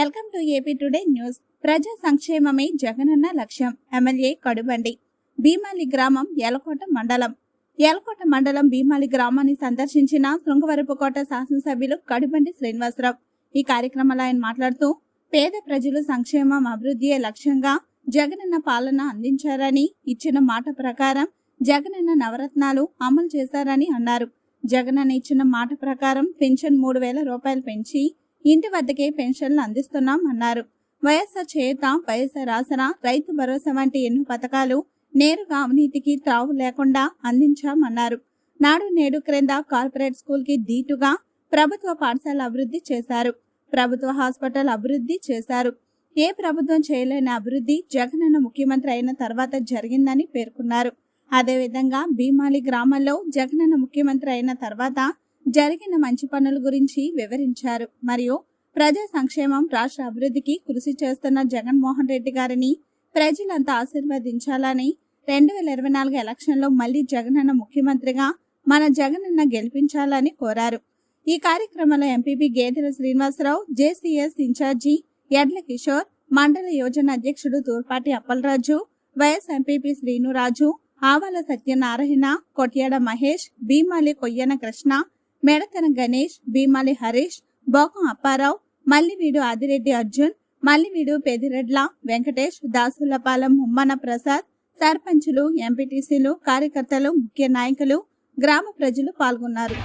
Welcome to AP today news. ప్రజా సంక్షేమమే జగనన్న లక్ష్యం. ఎమ్మెల్యే కడుబండి. భీమాలి గ్రామం యలకోట మండలం భీమాలి గ్రామాన్ని సందర్శించిన శృంగవరపుకోట శాసనసభ్యులు కడుబండి శ్రీనివాసరావు. ఈ కార్యక్రమంలో ఆయన మాట్లాడుతూ పేద ప్రజలు సంక్షేమం అభివృద్ధియే లక్ష్యంగా జగనన్న పాలన అందించారని, ఇచ్చిన మాట ప్రకారం జగనన్న నవరత్నాలు అమలు చేశారని అన్నారు. జగనన్న ఇచ్చిన మాట ప్రకారం పెన్షన్ 3,000 రూపాయలు పెంచి ఇంటి వద్దకే పెన్షన్లు అందిస్తున్నాం అన్నారు. వైఎస్ఆర్ చేయూత, వైఎస్ఆర్ ఆసరా, రైతు భరోసా వంటి ఎన్నో పథకాలు నేరుగా అవినీతికి త్రావు లేకుండా అందించామన్నారు. నాడు నేడు క్రింద కార్పొరేట్ స్కూల్ కి దీటుగా ప్రభుత్వ పాఠశాల అభివృద్ధి చేశారు. ప్రభుత్వ హాస్పిటల్ అభివృద్ధి చేశారు. ఏ ప్రభుత్వం చేయలేని అభివృద్ధి జగనన్న ముఖ్యమంత్రి అయిన తర్వాత జరిగిందని పేర్కొన్నారు. అదేవిధంగా భీమాలి గ్రామంలో జగనన్న ముఖ్యమంత్రి అయిన తర్వాత జరిగిన మంచి పనుల గురించి వివరించారు. మరియు ప్రజా సంక్షేమం, రాష్ట్ర అభివృద్ధికి కృషి చేస్తున్న జగన్మోహన్ రెడ్డి గారిని ప్రజలంతా ఆశీర్వదించాలని, 2024 ఎలక్షన్లో మళ్లీ జగనన్న ముఖ్యమంత్రిగా మన జగనన్న గెలిపించాలని కోరారు. ఈ కార్యక్రమంలో ఎంపీపీ గేదెల శ్రీనివాసరావు, జేసీఎస్ ఇన్ఛార్జి ఎడ్ల కిషోర్, మండల యోజన అధ్యక్షుడు తూర్పాటి అప్పలరాజు, వైఎస్ ఎంపీపీ శ్రీనురాజు, ఆవాల సత్యనారాయణ, కొట్యాడ మహేష్, భీమాలి కొయ్యన కృష్ణ, మెడతన గణేష్, భీమాలి హరీష్, బోకం అప్పారావు, మల్లివీడు ఆదిరెడ్డి అర్జున్, మల్లివీడు పెదిరెడ్ల వెంకటేష్, దాసులపాలెం ఉమ్మన ప్రసాద్, సర్పంచులు, ఎంపీటీసీలు, కార్యకర్తలు, ముఖ్య నాయకులు, గ్రామ ప్రజలు పాల్గొన్నారు.